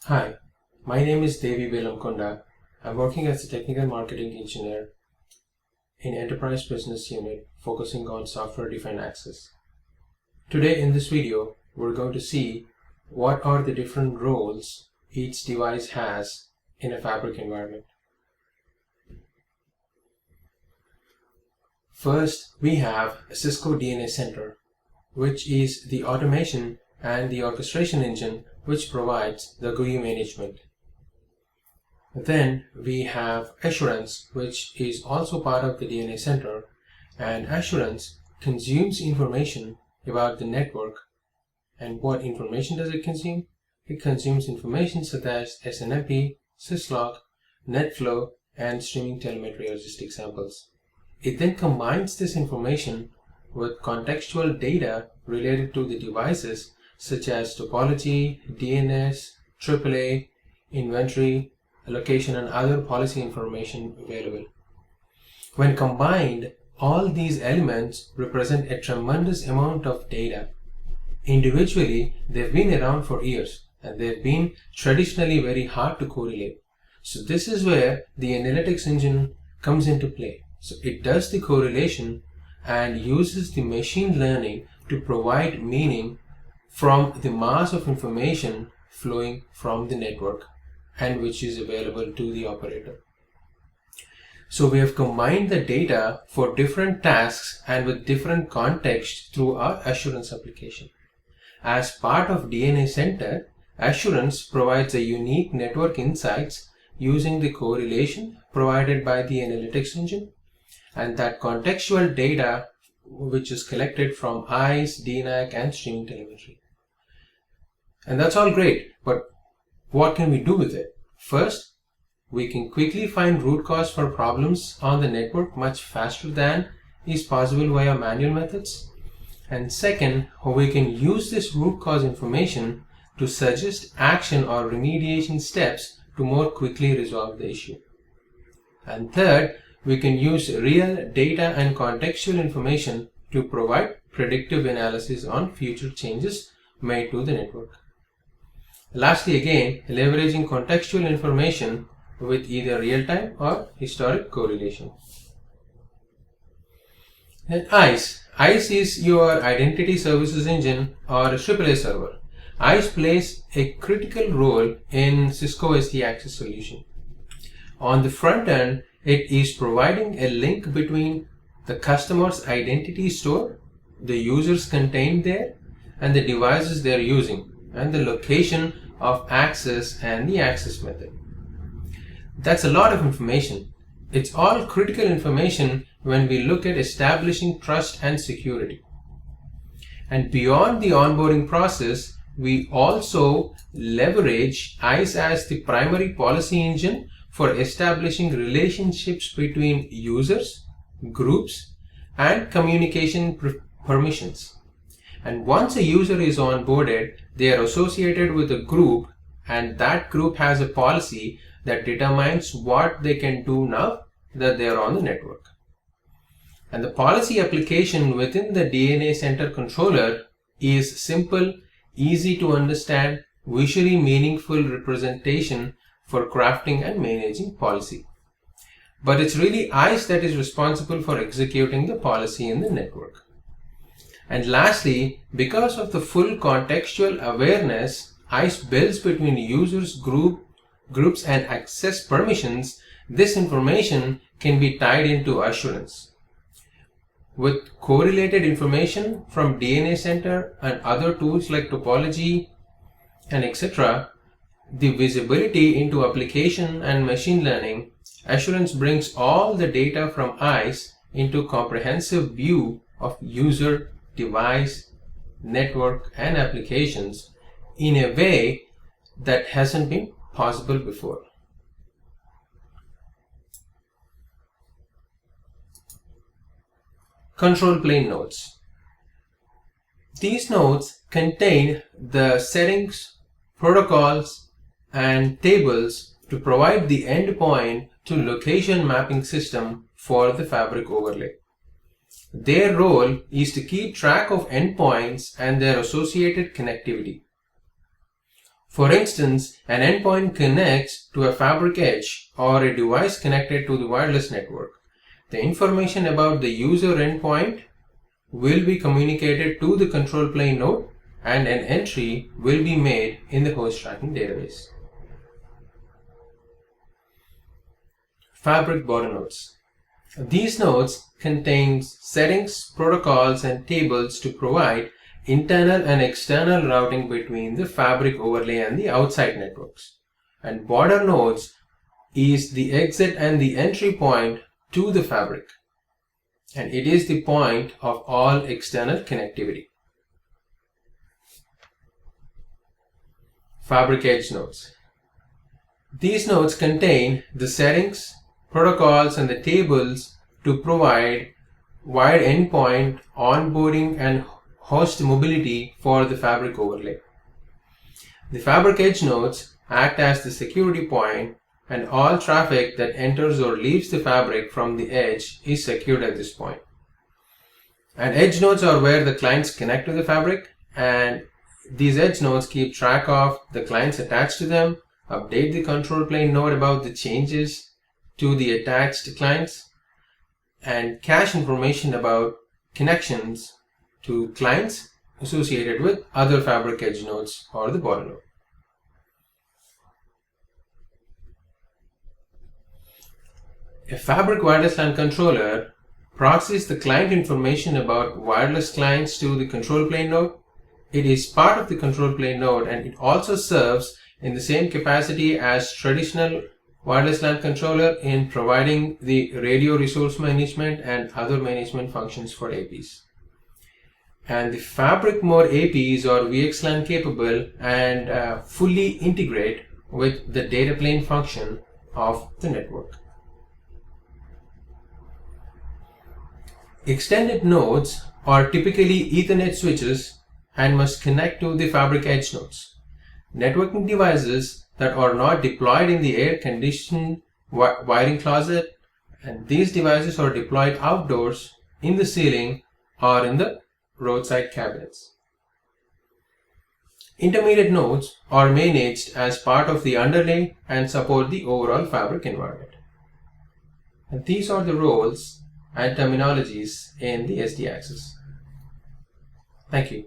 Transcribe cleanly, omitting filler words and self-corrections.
Hi, my name is Devi Belamkonda. I'm working as a technical marketing engineer in Enterprise Business Unit focusing on software-defined access. Today in this video, we're going to see what are the different roles each device has in a fabric environment. First, we have a Cisco DNA Center, which is the automation and the orchestration engine which provides the GUI management. Then we have Assurance, which is also part of the DNA Center, and Assurance consumes information about the network. And what information does it consume? It consumes information such as SNMP, syslog, NetFlow, and streaming telemetry logistic samples. It then combines this information with contextual data related to the devices such as topology, DNS, AAA, inventory, location, and other policy information available. When combined, all these elements represent a tremendous amount of data. Individually, they've been around for years and they've been traditionally very hard to correlate. So this is where the analytics engine comes into play. So it does the correlation and uses the machine learning to provide meaning from the mass of information flowing from the network and which is available to the operator. So we have combined the data for different tasks and with different context through our Assurance application. As part of DNA Center, Assurance provides a unique network insights using the correlation provided by the analytics engine and that contextual data which is collected from ICE, DNAC, and streaming telemetry. And that's all great, but what can we do with it? First, we can quickly find root cause for problems on the network much faster than is possible via manual methods. And second, we can use this root cause information to suggest action or remediation steps to more quickly resolve the issue. And third, we can use real data and contextual information to provide predictive analysis on future changes made to the network. Lastly, again, leveraging contextual information with either real-time or historic correlation. And ICE. ICE is your Identity Services Engine or a AAA server. ICE plays a critical role in Cisco SD Access solution. On the front end, it is providing a link between the customer's identity store, the users contained there, and the devices they are using, and the location of access and the access method. That's a lot of information. It's all critical information when we look at establishing trust and security. And beyond the onboarding process, we also leverage ICE as the primary policy engine for establishing relationships between users, groups, and communication permissions. And once a user is onboarded, they are associated with a group, and that group has a policy that determines what they can do now that they are on the network. And the policy application within the DNA Center controller is simple, easy to understand, visually meaningful representation for crafting and managing policy. But it's really ICE that is responsible for executing the policy in the network. And lastly, because of the full contextual awareness ICE builds between users, groups, and access permissions, this information can be tied into Assurance. With correlated information from DNA Center and other tools like topology and etc., the visibility into application and machine learning, Assurance brings all the data from ICE into comprehensive view of user, device, network, and applications in a way that hasn't been possible before. Control plane nodes. These nodes contain the settings, protocols, and tables to provide the endpoint to location mapping system for the fabric overlay. Their role is to keep track of endpoints and their associated connectivity. For instance, an endpoint connects to a fabric edge or a device connected to the wireless network. The information about the user endpoint will be communicated to the control plane node, and an entry will be made in the host tracking database. Fabric border nodes. These nodes contain settings, protocols, and tables to provide internal and external routing between the fabric overlay and the outside networks. And border nodes is the exit and the entry point to the fabric, and it is the point of all external connectivity. Fabric edge nodes. These nodes contain the settings, protocols, and the tables to provide wide endpoint onboarding and host mobility for the fabric overlay. The fabric edge nodes act as the security point, and all traffic that enters or leaves the fabric from the edge is secured at this point. And edge nodes are where the clients connect to the fabric, and these edge nodes keep track of the clients attached to them, update the control plane node about the changes to the attached clients, and cache information about connections to clients associated with other fabric edge nodes or the border node. A fabric wireless LAN controller proxies the client information about wireless clients to the control plane node. It is part of the control plane node, and it also serves in the same capacity as traditional wireless LAN controller in providing the radio resource management and other management functions for APs. And the fabric mode APs are VXLAN capable and fully integrate with the data plane function of the network. Extended nodes are typically Ethernet switches and must connect to the fabric edge nodes. Networking devices that are not deployed in the air-conditioned wiring closet, and these devices are deployed outdoors in the ceiling or in the roadside cabinets. Intermediate nodes are managed as part of the underlay and support the overall fabric environment. And these are the roles and terminologies in the SD axis. Thank you.